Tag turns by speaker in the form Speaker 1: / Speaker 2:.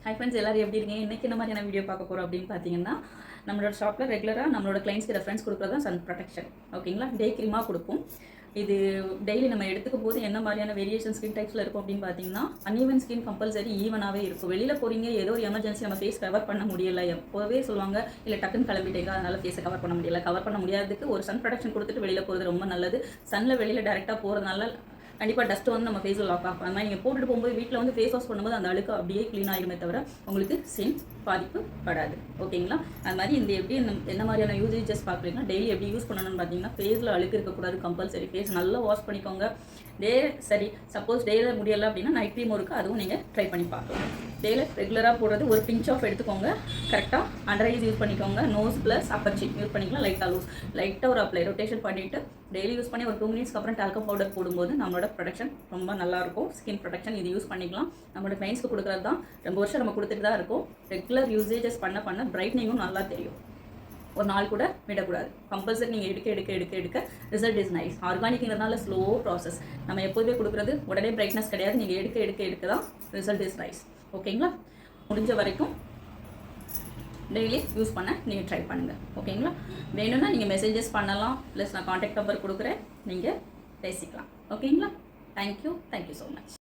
Speaker 1: Hi friends, எல்லாரும் எப்படி இருக்கீங்க? இன்றைக்கி என்ன மாதிரியான வீடியோ பார்க்க போகிறோம் அப்படின்னு பார்த்தீங்கன்னா, நம்மளோட ஷாப்பில் ரெகுலராக நம்மளோட கிளைண்ட்ஸ்க்கு ரெஃபரன்ஸ் கொடுக்குறது தான் சன் ப்ரொடெக்ஷன். ஓகேங்களா? டே க்ரீமாக கொடுப்போம். இது டெய்லி நம்ம எடுத்துக்கும் போது என்ன மாதிரியான வேரியேஷன் ஸ்கின் டைப்ஸில் இருக்கும் அப்படின்னு பார்த்தீங்கன்னா, அன்ஈவன் ஸ்கின் கம்பல்சரி ஈவனாகவே இருக்கும். வெளியில் போகிறீங்க, ஏதோ ஒரு எமர்ஜென்சி நம்ம ஃபேஸ் கவர் பண்ண முடியலை, எப்போவே சொல்லுவாங்க, இல்லை டக்குன்னு கிளம்பிட்டேங்க, அதனால் ஃபேஸை கவர் பண்ண முடியலை. கவர் பண்ண முடியாததுக்கு ஒரு சன் ப்ரொடெக்ஷன் கொடுத்துட்டு வெளியில் போகிறது ரொம்ப நல்லது. சன்னில் வெளியில் டேரெக்டாக போகிறதுனால கண்டிப்பாக டஸ்ட்டு வந்து நம்ம ஃபேஸில் லாக் ஆகும். அந்த மாதிரி நீங்கள் போட்டுட்டு போகும்போது வீட்டில் வந்து ஃபேஸ் வாஷ் பண்ணும்போது அந்த அழுக்கு அப்படியே க்ளீன் ஆகிடுமே தவிர உங்களுக்கு சேம் பாதிப்பு படாது. ஓகேங்களா? அது மாதிரி இந்த எப்படி என்ன மாதிரியான யூசேஜஸ் பார்க்குறீங்கன்னா, டெய்லி எப்படி யூஸ் பண்ணணும்னு பார்த்தீங்கன்னா, ஃபேஸில் அழுக்கு இருக்கக்கூடாது கம்பல்சரி. ஃபேஸ் நல்லா வாஷ் பண்ணிக்கோங்க. சரி சப்போஸ் டேயில் முடியலை அப்படின்னா நைட் க்ரீம் இருக்குது, அதுவும் நீங்கள் ட்ரை பண்ணி பார்க்கலாம். டேயில் ரெகுலராக போடுறது ஒரு பிஞ்ச் ஆஃப் எடுத்துக்கோங்க. கரெக்டாக அண்டர் ஐஸ் யூஸ் பண்ணிக்கோங்க. Nose plus upper cheek use பண்ணிக்கலாம். லைட்டாக ஒரு அப்ளை ரொட்டேஷன் பண்ணிவிட்டு டெய்லி யூஸ் பண்ணி ஒரு 2 மினிட்ஸ்க்கு அப்புறம் டால்கம் பவுடர் போடும்போது நம்மளோட ப்ரொடக்ஷன் ரொம்ப நல்லாயிருக்கும். ஸ்கின் ப்ரொடக்ஷன் இது யூஸ் பண்ணிக்கலாம். நம்மளோட கிளைண்ட்ஸ்க்கு கொடுக்குறது தான் ரொம்ப வருஷம் நம்ம கொடுத்துட்டு தான் இருக்கும். ரெகுலர் யூசேஜஸ் பண்ண பிரைட்னிங்கும் நல்லா தெரியும். ஒரு நாள் கூட விடக்கூடாது. கம்பல்சரி நீங்கள் எடுக்க ரிசல்ட் இஸ் நைஸ். ஆர்கானிக்ங்கிறதுனால ஸ்லோ ப்ராசஸ். நம்ம எப்போதுமே கொடுக்குறது உடனே பிரைட்னஸ் கிடையாது. நீங்கள் எடுக்க தான் ரிசல்ட் இஸ் நைஸ். ஓகேங்களா? முடிஞ்ச வரைக்கும் டெய்லி யூஸ் பண்ண நீங்கள் ட்ரை பண்ணுங்கள். ஓகேங்களா? வேணும்னா நீங்கள் மெசேஜஸ் பண்ணலாம். ப்ளஸ் நான் காண்டாக்ட் நம்பர் கொடுக்குறேன், நீங்கள் பேசிக்கலாம். ஓகேங்களா? Thank you so much.